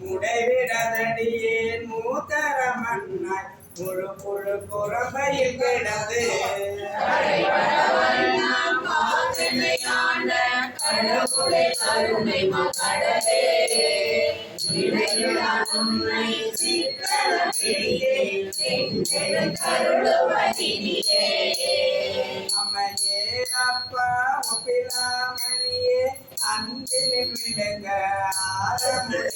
முடைவிடதடியேன் மூத்தர மன்னாய் முழு புழு குறம்பையில் கிடந்து கடவுளை கருணை மகடலே அம்மையே அப்பா ஒப்பிலாமணியே அன்பினில் விளங்க ஆரம்பே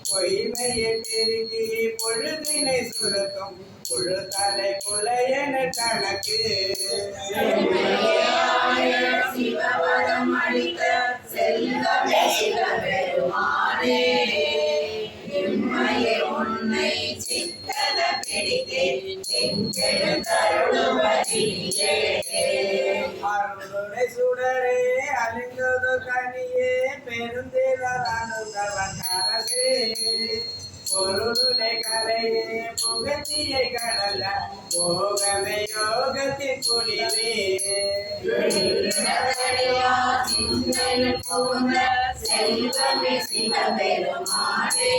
பொய்மையை பெருகி பொழுதினை சுரக்கும் புழு தலை புலையன கணக்கு சிவவரம் அளித்த செல்வமே சிவபெருமானே நிம்மையை உன்னை சித்தன பிடித்தேன் தருளுவதிலே அருளுடை சுடரே அழிந்தது கனியே பெருந்திலே பொருளுடை கலையே புகழ்ச்சியை கடல போகமே யோகத்தின் பொழிவே செல்வமே சிவபெருமானே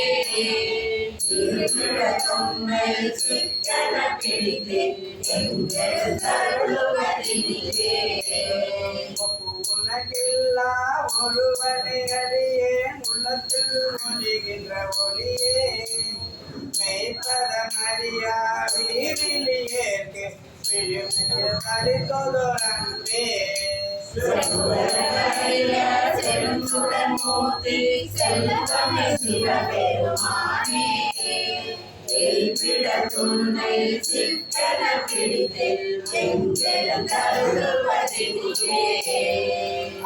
தொன்மை சிக்கன பிடித்தே உனக்கில்லா ஒருவனை அறியே உள்ளத்தில் ஒழிகின்ற ஒளியே மெய்ப்பதமறியா வீரிலியேற்கு தளித்தொடரன்பே செல்வமே சிவபெருமானே துணை சிக்கன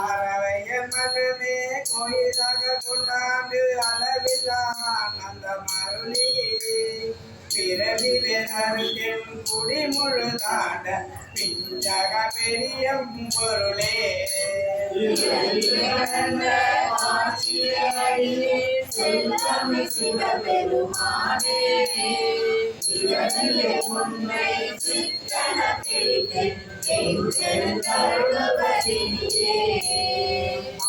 அறவைய மனமே கோயிலாக கொண்டாண்டு அளவில்லா அந்த மருளியே பிறவி வேறென் குடி முழுதாண்ட பிஞ்சக பெரிய பொருளே செல்வமே சிவபெருமானே உண்மை சிக்கன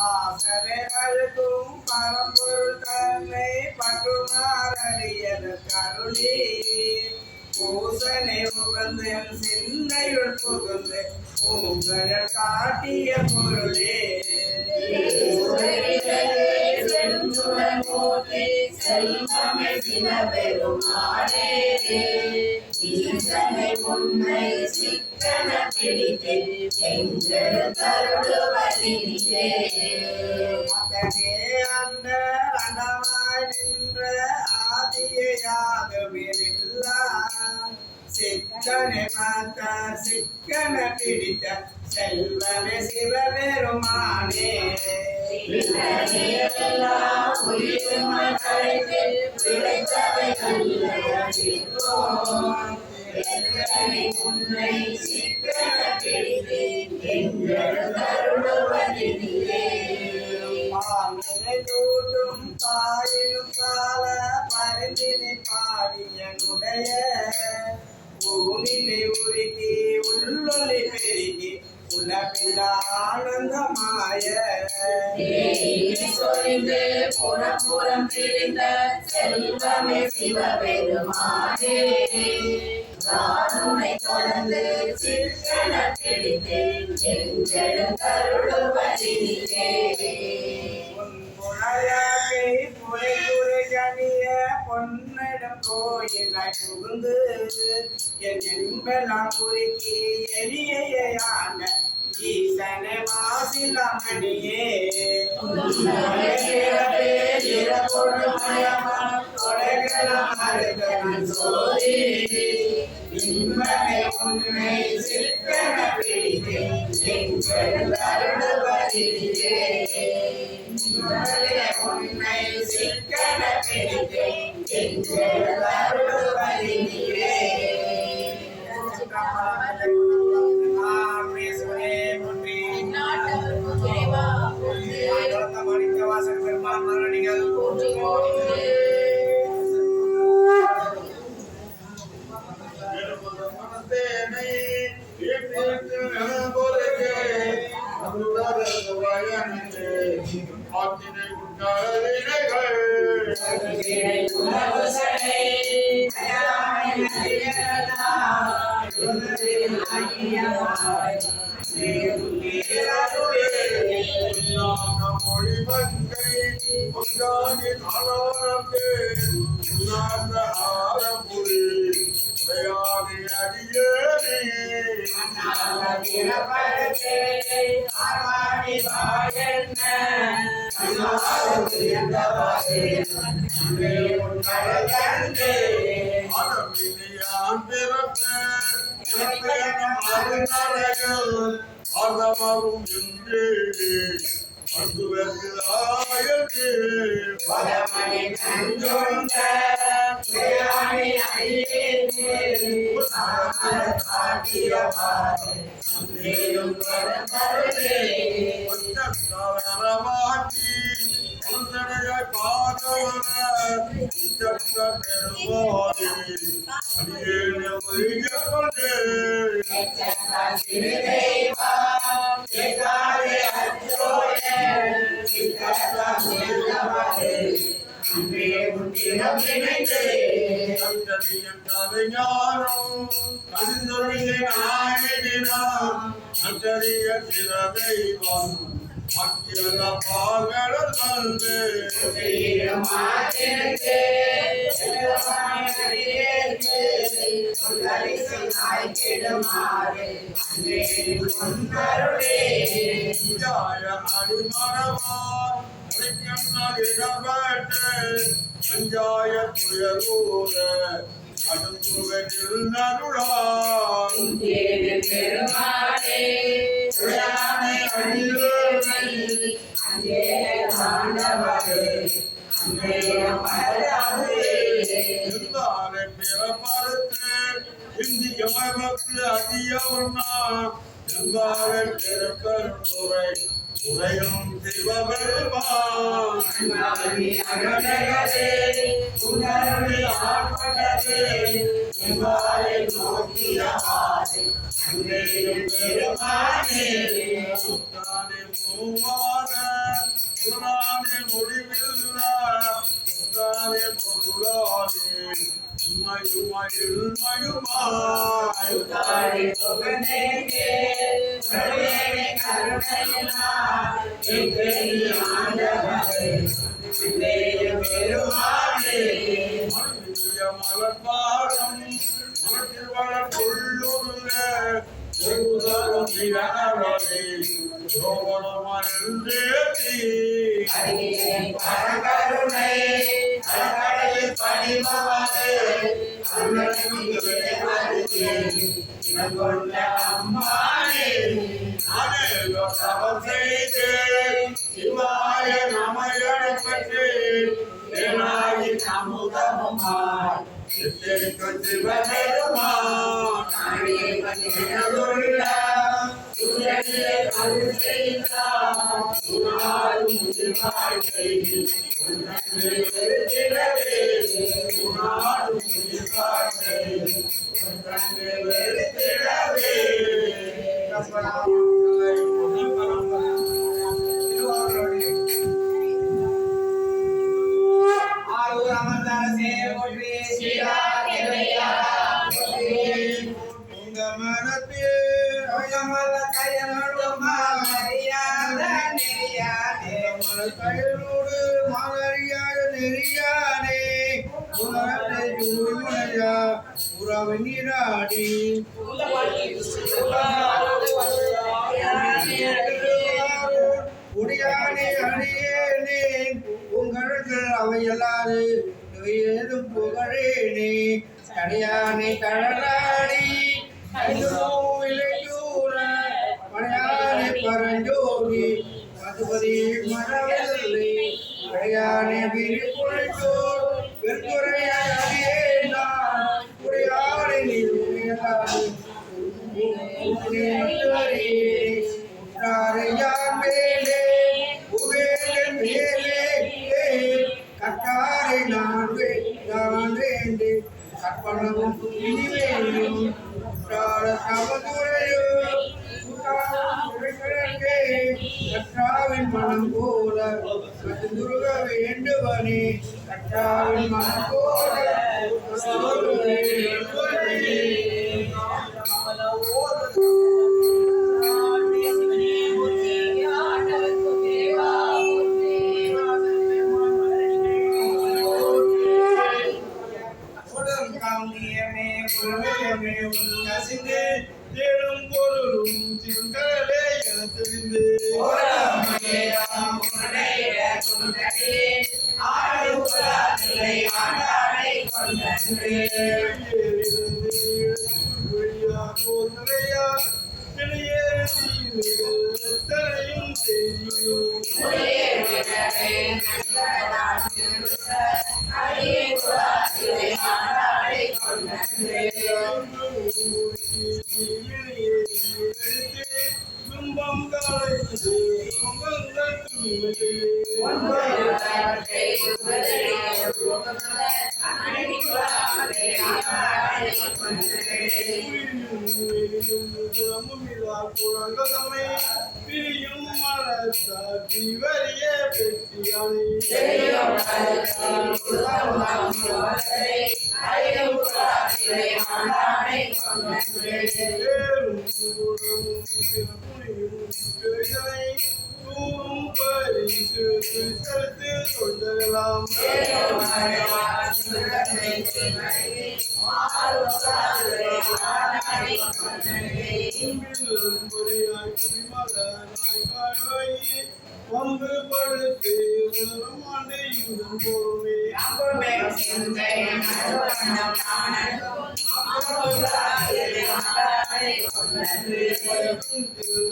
ஆசரைகளுக்கும் பரம்பொருள் தன்னை பற்றுமாறியது கருளே பூசனை உகந்து என் சிந்தையுள் புகுந்து உங்கள் காட்டிய பொருளே செல்வமே சிவபெருமானே உண்மை சிக்கன பிடித்தேன் தருளுவதிலே அதனே அந்த அண்டமாய் நின்ற ஆதியாகவில்லா சிக்கனை பார்த்த சிக்கன பிடித்த செல்வமே சிவபெருமானே உன்னை சிக்கன தூட்டும் தாயிலும் கால பரிந்தினை பாடியனுடைய பூமினை உருக்கி உள்ளொலி பெருகி உலகில் ஆனந்தமாய புறம் பிரிந்த செல்வமே சிவபெருமானே தானுனை தொடர்ந்து சிக்கன பிடித்தேன் தருளுவதிலே புனையாகை புரை புரை ஜனிய பொன்னிடம் கோயிலாய் புகுந்து என் என்பெல்லாம் குறுக்கி எளியான ஈசனை மாசிலமணியே உண்மை சிக்கன பிடித்தேன் ஆத்தினை குற்றங்கள் மொழி மங்கை உண்டாகின் ஆனோரத்தே உன்னார்ந்த ஆரம்புரி உடையாதி அடியேனே ஆரம்பினியான் பிறப்பேன் ஆதமரும் என்று அன்புவர்களாயது அஞ்சாய துயரூர அடுங்குவதில் நருளான் பிறப்பறுத்து இந்தியமக்கு அதிக உண்ணா எங்காலில் பிறப்பெருந்துரை உரையும் சிவபெருமான் முடிவில்லா மலர்பாடம் மனத்தில் வளர்ந்துள்ள சிவாய நமயப்பட்டு கையோடு மாலரியாக நெறியானே உறவு நீராடி உடையானே அடியேனே உங்களுக்கு அவையல்லாது ஏதும் புகழேனே கடையானே கடலாடி இலையூர படையானே பரஞ்சோதி மதுபதி மரவல்லை அடையானே விரிப்புழைத்தோர் வெறுத்துறையாய் அடியேனான் உடையானே நீருடையான் உற்றாரையான் மேலே உவேலன் மேலே கட்டாரை நான் வேண்டு கற்பனவும் இனிமேலும் உற்றார சமதுரையோ கற்றாவின் மனம் மனம் போல துருக வேண்டுவனே கற்றாவின் மனம் போல தேடும் பொருளும் சிவன்களே என தெரிந்து எத்தனையும் செய்யும் துன்பம் காலைத்து குழங்கதமை பிரியும் மனசாட்சி வரிய பெற்றியானே தூரும் பரிசு செலுத்து கொண்டலாம் ஒன்று படுத்து உலகம் ஆண்டு இங்கும் போமே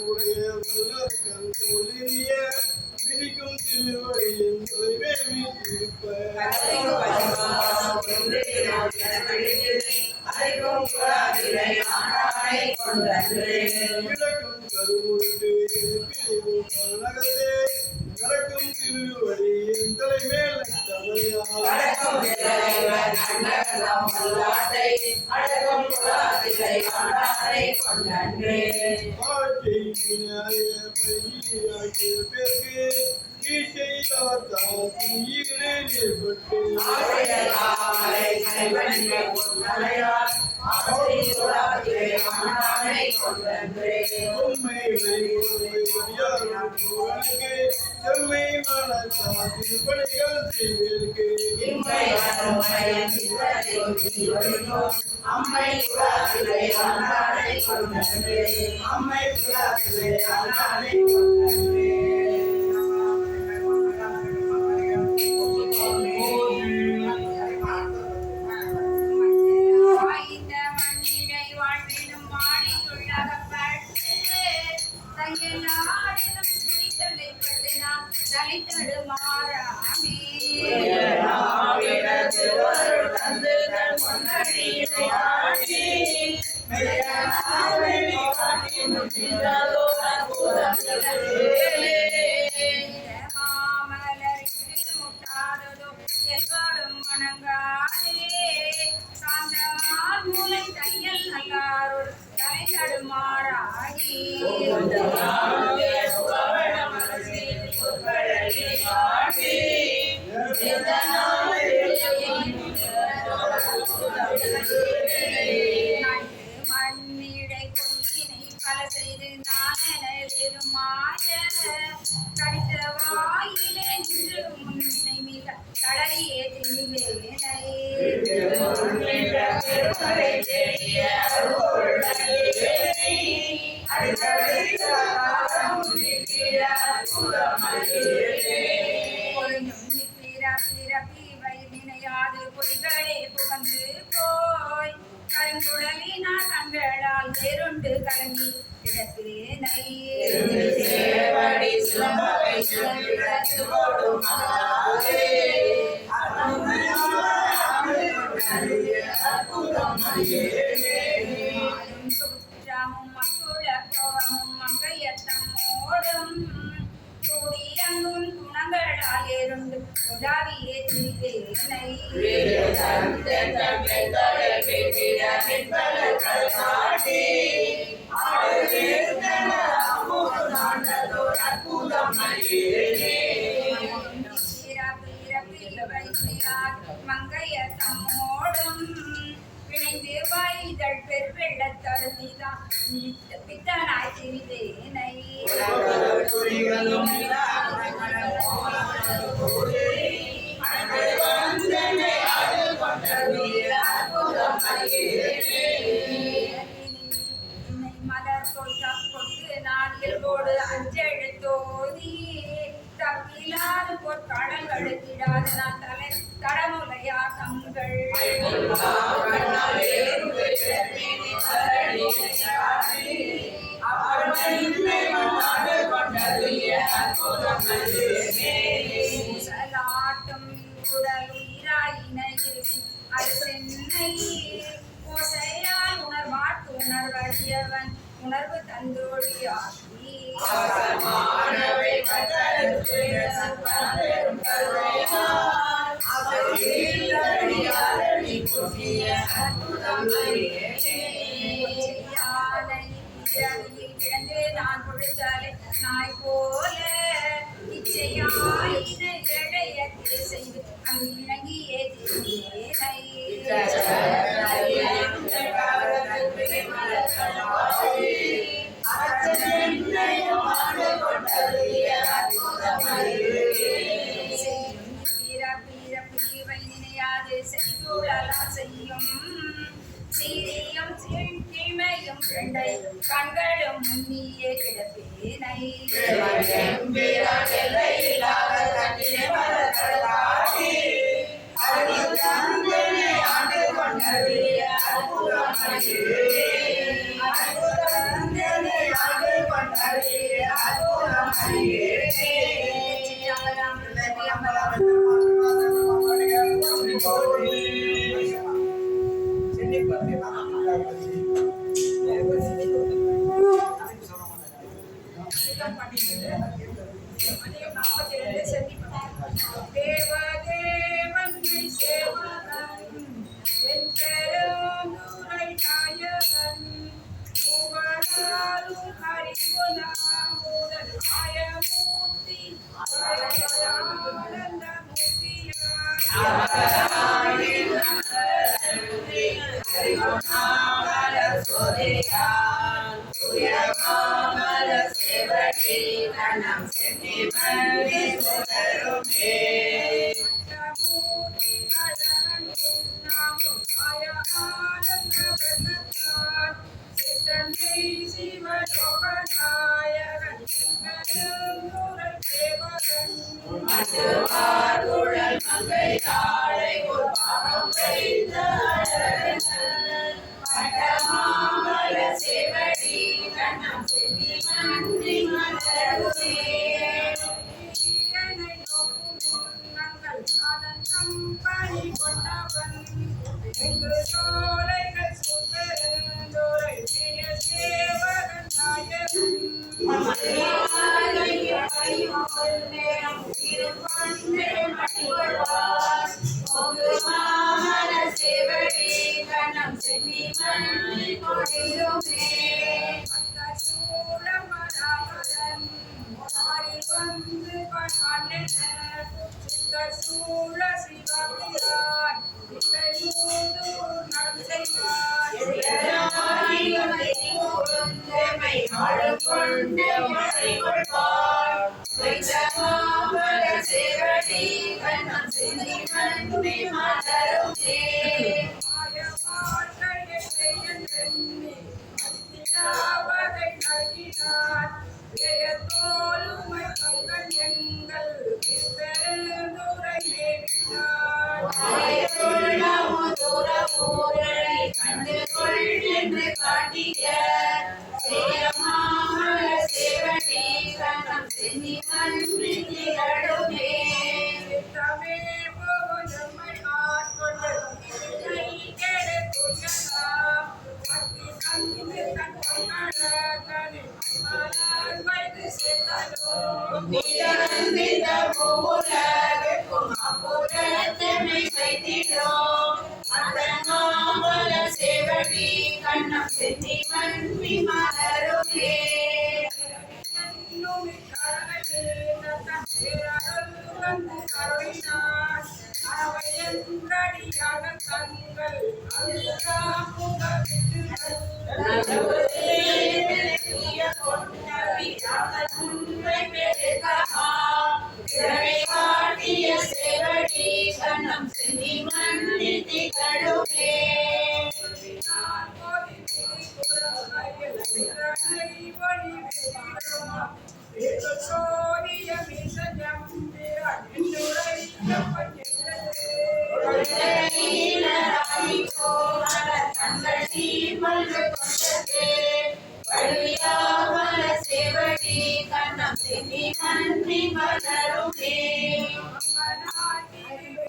உடைய வல்லற்கண் தோலிய விரிக்கும் திருவடியின் தொலைவே வீட்டிருப்ப விளக்கும் கருமுறுட்டு நகத்தே நடக்கும் திருவடி என் தலைமேல் வாழ்க்கை பேருக்கு கீழ்ச்சை செம்மை மனசாதி பணிகள் செய்வதற்கு அற்புத மங்கையர் தம்மோடும் பிணைந்து வாய்தழ் பெருவெள்ளத்தழுதிதான் பித்தனாய் சிறிதேனை மலர் கொண்டு நான் இயல்போடு அஞ்செழுத்தோதி தப்பிலாது பொற்காலங்களுக்கிடாது நான் தடமுலையா தங்கள் சலாட்டும் உடல் உயிராயின இருவின் அது சென்னை ஓசையால் உணர்வாட்டு உணர்வழியவன் உணர்வு தந்தோழியாகி கிடந்து நான் கொடுத்தாலே நாய் போல இச்சையாயின இழையத்தை செய்து அங்கு இணங்கியே செய்யும் சீரியம் தீமையும் ரெண்டை கண்களும் முன்னியே கிடப்பேனை தேவதேவன் சேவகன் என் பெருந்துரை நாயகன் மூவராலும் ஹரிகுணாமுதல் ஆயமூர்த்தி ஆனந்த கண்ணம் சென்னி மன்னித்தி கடுமே கண்ணம் சென்னி மன்னி மலருமே கண்ணம் சென்னி மன்னி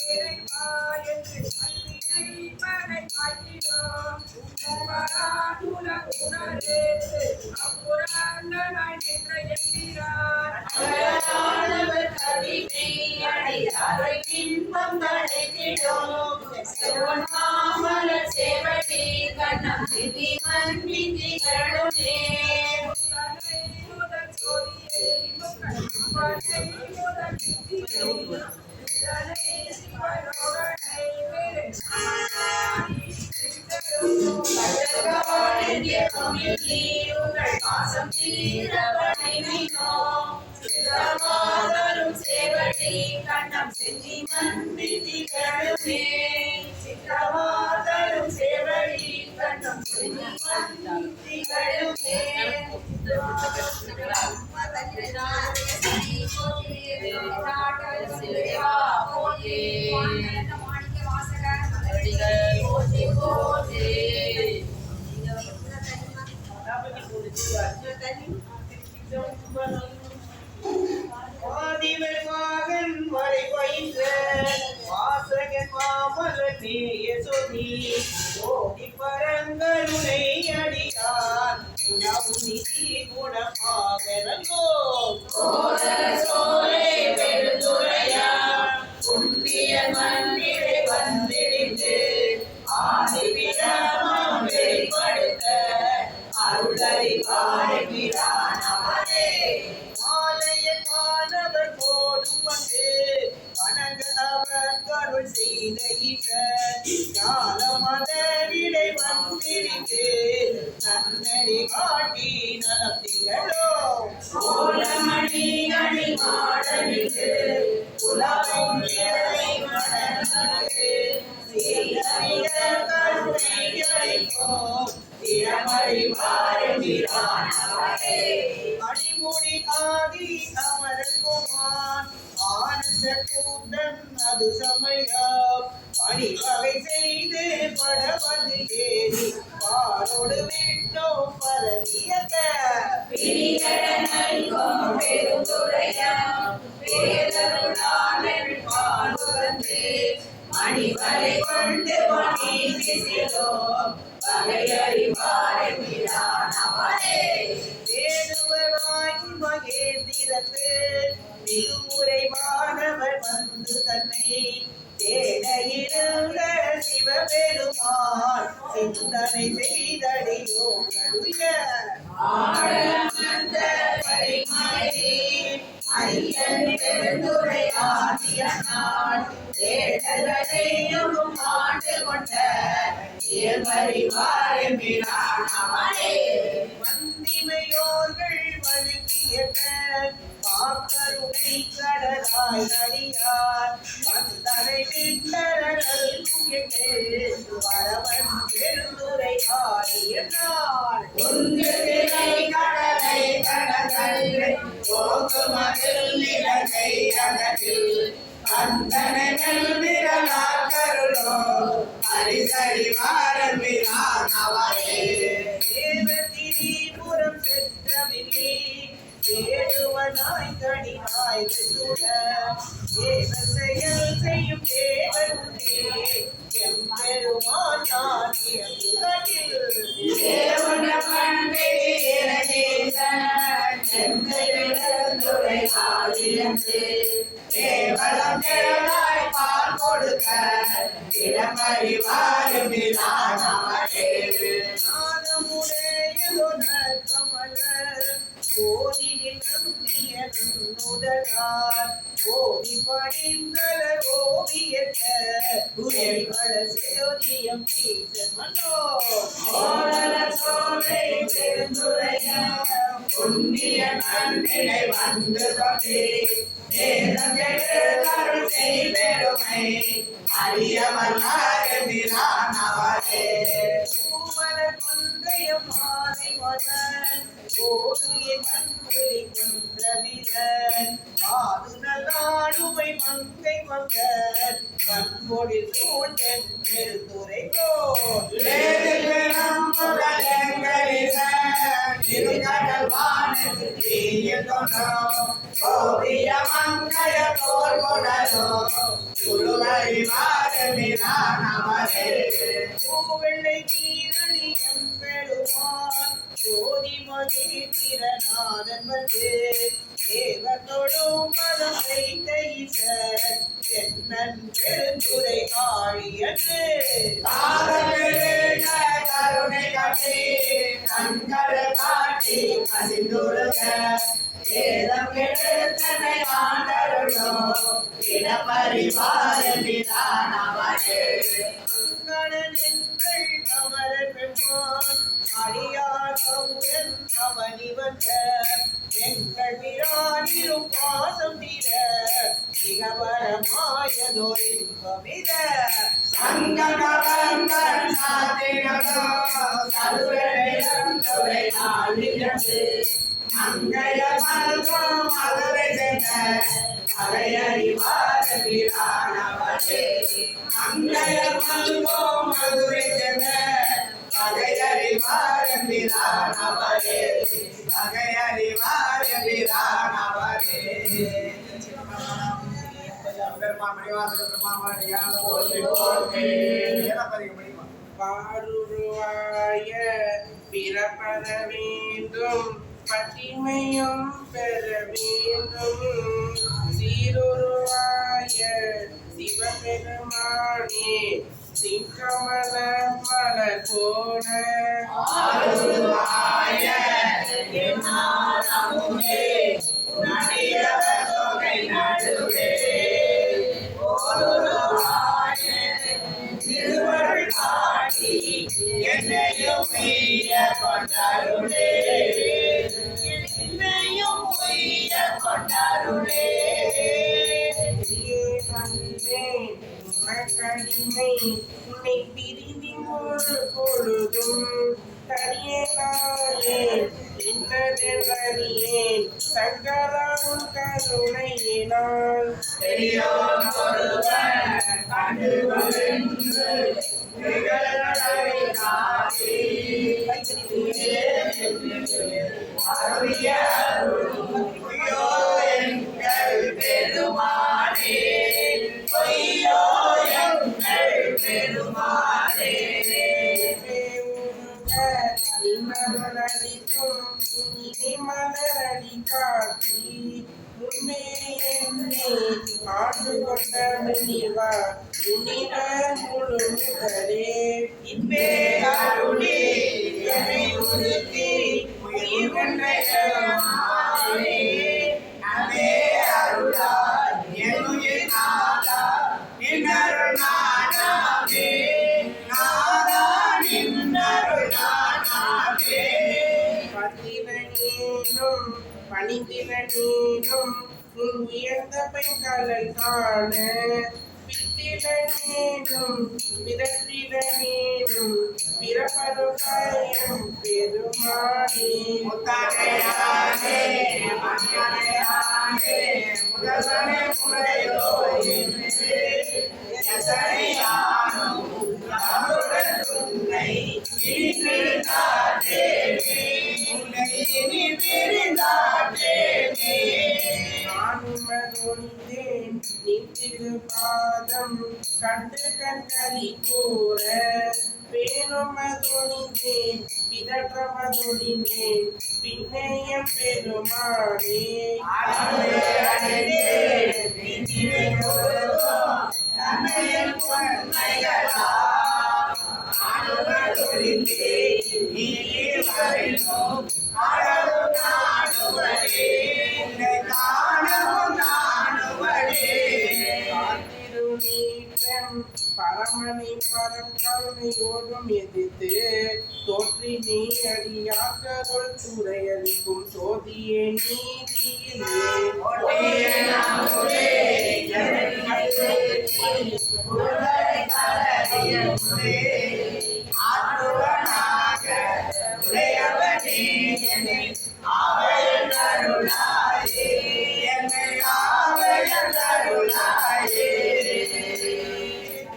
கருணே கண்ணம் சென்னி மன்னித்தி கருணே சித்தமாதரும் சேவடி கண்ணம் சென்னி மன்னித்தி கருணே ஆதிவர்மாகன் வரை பயின்ற வாசகன் மாமலர் நேய சொல்லி ஓடி பரங்கருணை அடியார் உணவு நிதி குணமாக நல்கோ புண்ணிய மண்ணிலே வந்திடித்து ஆதிவிரமம் வெளிப்படுத்த அருளறிவாழ்கிறான் அவரே ஆலய மாணவர் போடும் வந்து வணங்க அவர் கருள் செய்த ஞானமதனிடை வந்திடித்து நன்னறி காட்டி நலத்திகளோ கோலமணி அணி மாடலிட்டு உலகம் இறை மடங்கு சீரமிக கருணை அளிப்போம் திறமறிவாழ்கிறான் அவரே அடிமுடி ஆகி அமரகுமான் ஆனந்த கூட்டம் அது சமயம் பணிவகை செய்து படவது ஏறி பாரோடு விட்டோம் பரவியக்க பிரிகடனல்கும் பெருந்துரையம் பேரருளாளன் பாடுவந்து மணிவரை கொண்டு மணி திசிலோம் வகையறிவாழ்கிறான் அவரே தேடுவராகி மகேந்திரத்து திருமுறை மாணவர் வந்து தன்னை தேட இருந்த சிவபெருமான் சிந்தனை செய்தடியோ கருய ஆழமந்த பரிமலை ஐயன் பெருந்துரை ஆதியனான் தேடலையும் ஆண்டு கொண்ட இயல்பறிவாழ்கிறான் அவரே வந்திமையோர்கள் வழுக்கிய மாக்கருணை கடலாய் அடியார் வந்தனை விட்டரல் வரவன் பெருந்துரை ஆடியனார் உந்து திரை கடலை கடல் போகுமதில் நிலகை அகதில் அந்தனங்கள் விரலாக்கருளோ அரிசறிவாழ்கிறான் அவரே தேவதிரிபுரம் சென்றமில்லே தேடுவனாய் கடினாய் சுட தேவ செயல் செய்யும் தேவனுக்கே எம் பெருமான் நாட்டியம் தேவன பண்பெரிய தேசன் செந்திருந்துரை ஆதியந்து கேவலம் திரளாய் பால் கொடுக்க இடமறிவாழ்கிறான் அவரே கமலர் கோயிலில் நம்பிய முதலார் ஓதி பணிந்தலர் ஓவியத்த உரைவள சிரோதியம் வீசமனோ ஓரலர் சோலை பெருந்துரைய புண்ணிய நன்னிலை வந்து தொண்டே வேதம் கெடுதல் செய்பெருமை அரியவர் அவரே பூமலர் கொன்றையம் மாலை மலர் ஓதுய மண்புரி கொன்றவிலன் மாது நல்லாடுமை மங்கை மங்கர் கண்பொடி சூழ்ந்தன் பெருந்துரை கோல் வேதிலும் புகழெங்களில திருக்கடல் வானத்து தீய தொண்டோ ஓவிய மங்கைய தோல் கொடலோ குருவரி வாரமிரானவரே பூவெள்ளை நீரணி எம்பெருமான் ஜோதி மகேந்திரநாதன் வந்து தேவத்தொடும் மதம் வைத்த ஈசர் என்னன் பெருந்துரை ஆழியன்று காதலில் கருணை காட்டி கண்கள் காட்டி கசிந்துருக வேதம் கெடுத்தனை ஆண்டருளோ இடப்பரிவாரமிரானவரே அங்கணன் எங்கள் அமரர் பெருமான் அடியார் கவுரன் அவனி வந்த எங்கள் பிரானிலும் பாசம் தீர மிகவரமாயதோர் இன்பமித சங்கடவங்கள் சாத்திரதோ சதுரேலம் துறை ஆளியது மங்கைய மல்கம் மதுரை சென்ற அலையறிவாரமிரானவரே மங்கைய மல்கம் மதுரை சென்ற அலையறிவாரமிரானவரே அலையறிவாரமிரானவரே பாருருவாய பிறப்பட வேண்டும் பட்டிமையும் பெற வேண்டும் சீருருவாய சிவபெருமானே சிங்கமல மலர் போல ஆருருவாய என்னாரமுதே நடியவர் தொகை நடுவே ஓருருவாய திருவருள் காட்டி என்னையும் மெய்ய கொண்டருளே என்னையும் மெய்ய கொண்டருளே கடிமை உன்னை பிரிவின் ஒரு பொழுதும் தனியனாயே இன்னதென்றறியேன் சங்கராவும் கருணையினால் பெரியோர் ஒருவர் கண்டு வந்து நிகழ்களை காட்டி அருளிய பொய்யோ எங்கள் பெருமானே பொய்யோ எங்கள் பெருமானே மலரடிக்கும் இனி மலரடி காட்டி முன்னே என்னை ஆண்டு கொண்ட முனிவா முனிவர் முழு முதலே இன்பே அருளி என்னை உருத்தி உயிர் கொண்ட பெருமானே அன்பே அருளாய் என் உயிர் நாதா நின்னருள் நானாவே நாதா நின்னருள் நானாவே பத்திரனேனும் பணிந்திரனேனும் உன் உயர்ந்த பெண்களல் காண பித்திரனேனும் பிறப்பிடனேனும் பிறப்பருகாயம் பெருமானே முத்தனையானே மணியனையானே முதல்வனே முறையோ எசனையானும் அருள் உன்னை இனி பிரிந்தாட்டேனே உன்னை இனி பிரிந்தாட்டேனே நானுமதொழிந்தேன் நின் பாதம் கண்டு கண்களி கூற பேணுமதொழிந்தேன் பிதற்றமதொழிந்தேன் பின்னையம் பெருமானே அருளே அருளே நின்னிலே ஒருவோ தன்னையில் பொன்மைகளா அருளொழிந்தே நீயே வரையும் அழகு நாடுவரே உன்னை காணவும் நாடுவரே பரமனை பரக்கருணையோடும் எதிர்த்து தோற்றி நீ அடியாக்கருள் துறையளிக்கும் சோதியே நீதியிலே ஆற்றுவனாக உடையவனே என்னை ஆவையல் அருளாயே என்னை ஆவையல் அருளாயே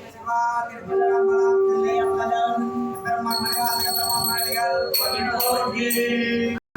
சிவா திருப்பதி பிரம்மணம் பிரம்மணம் பிரம்மணம்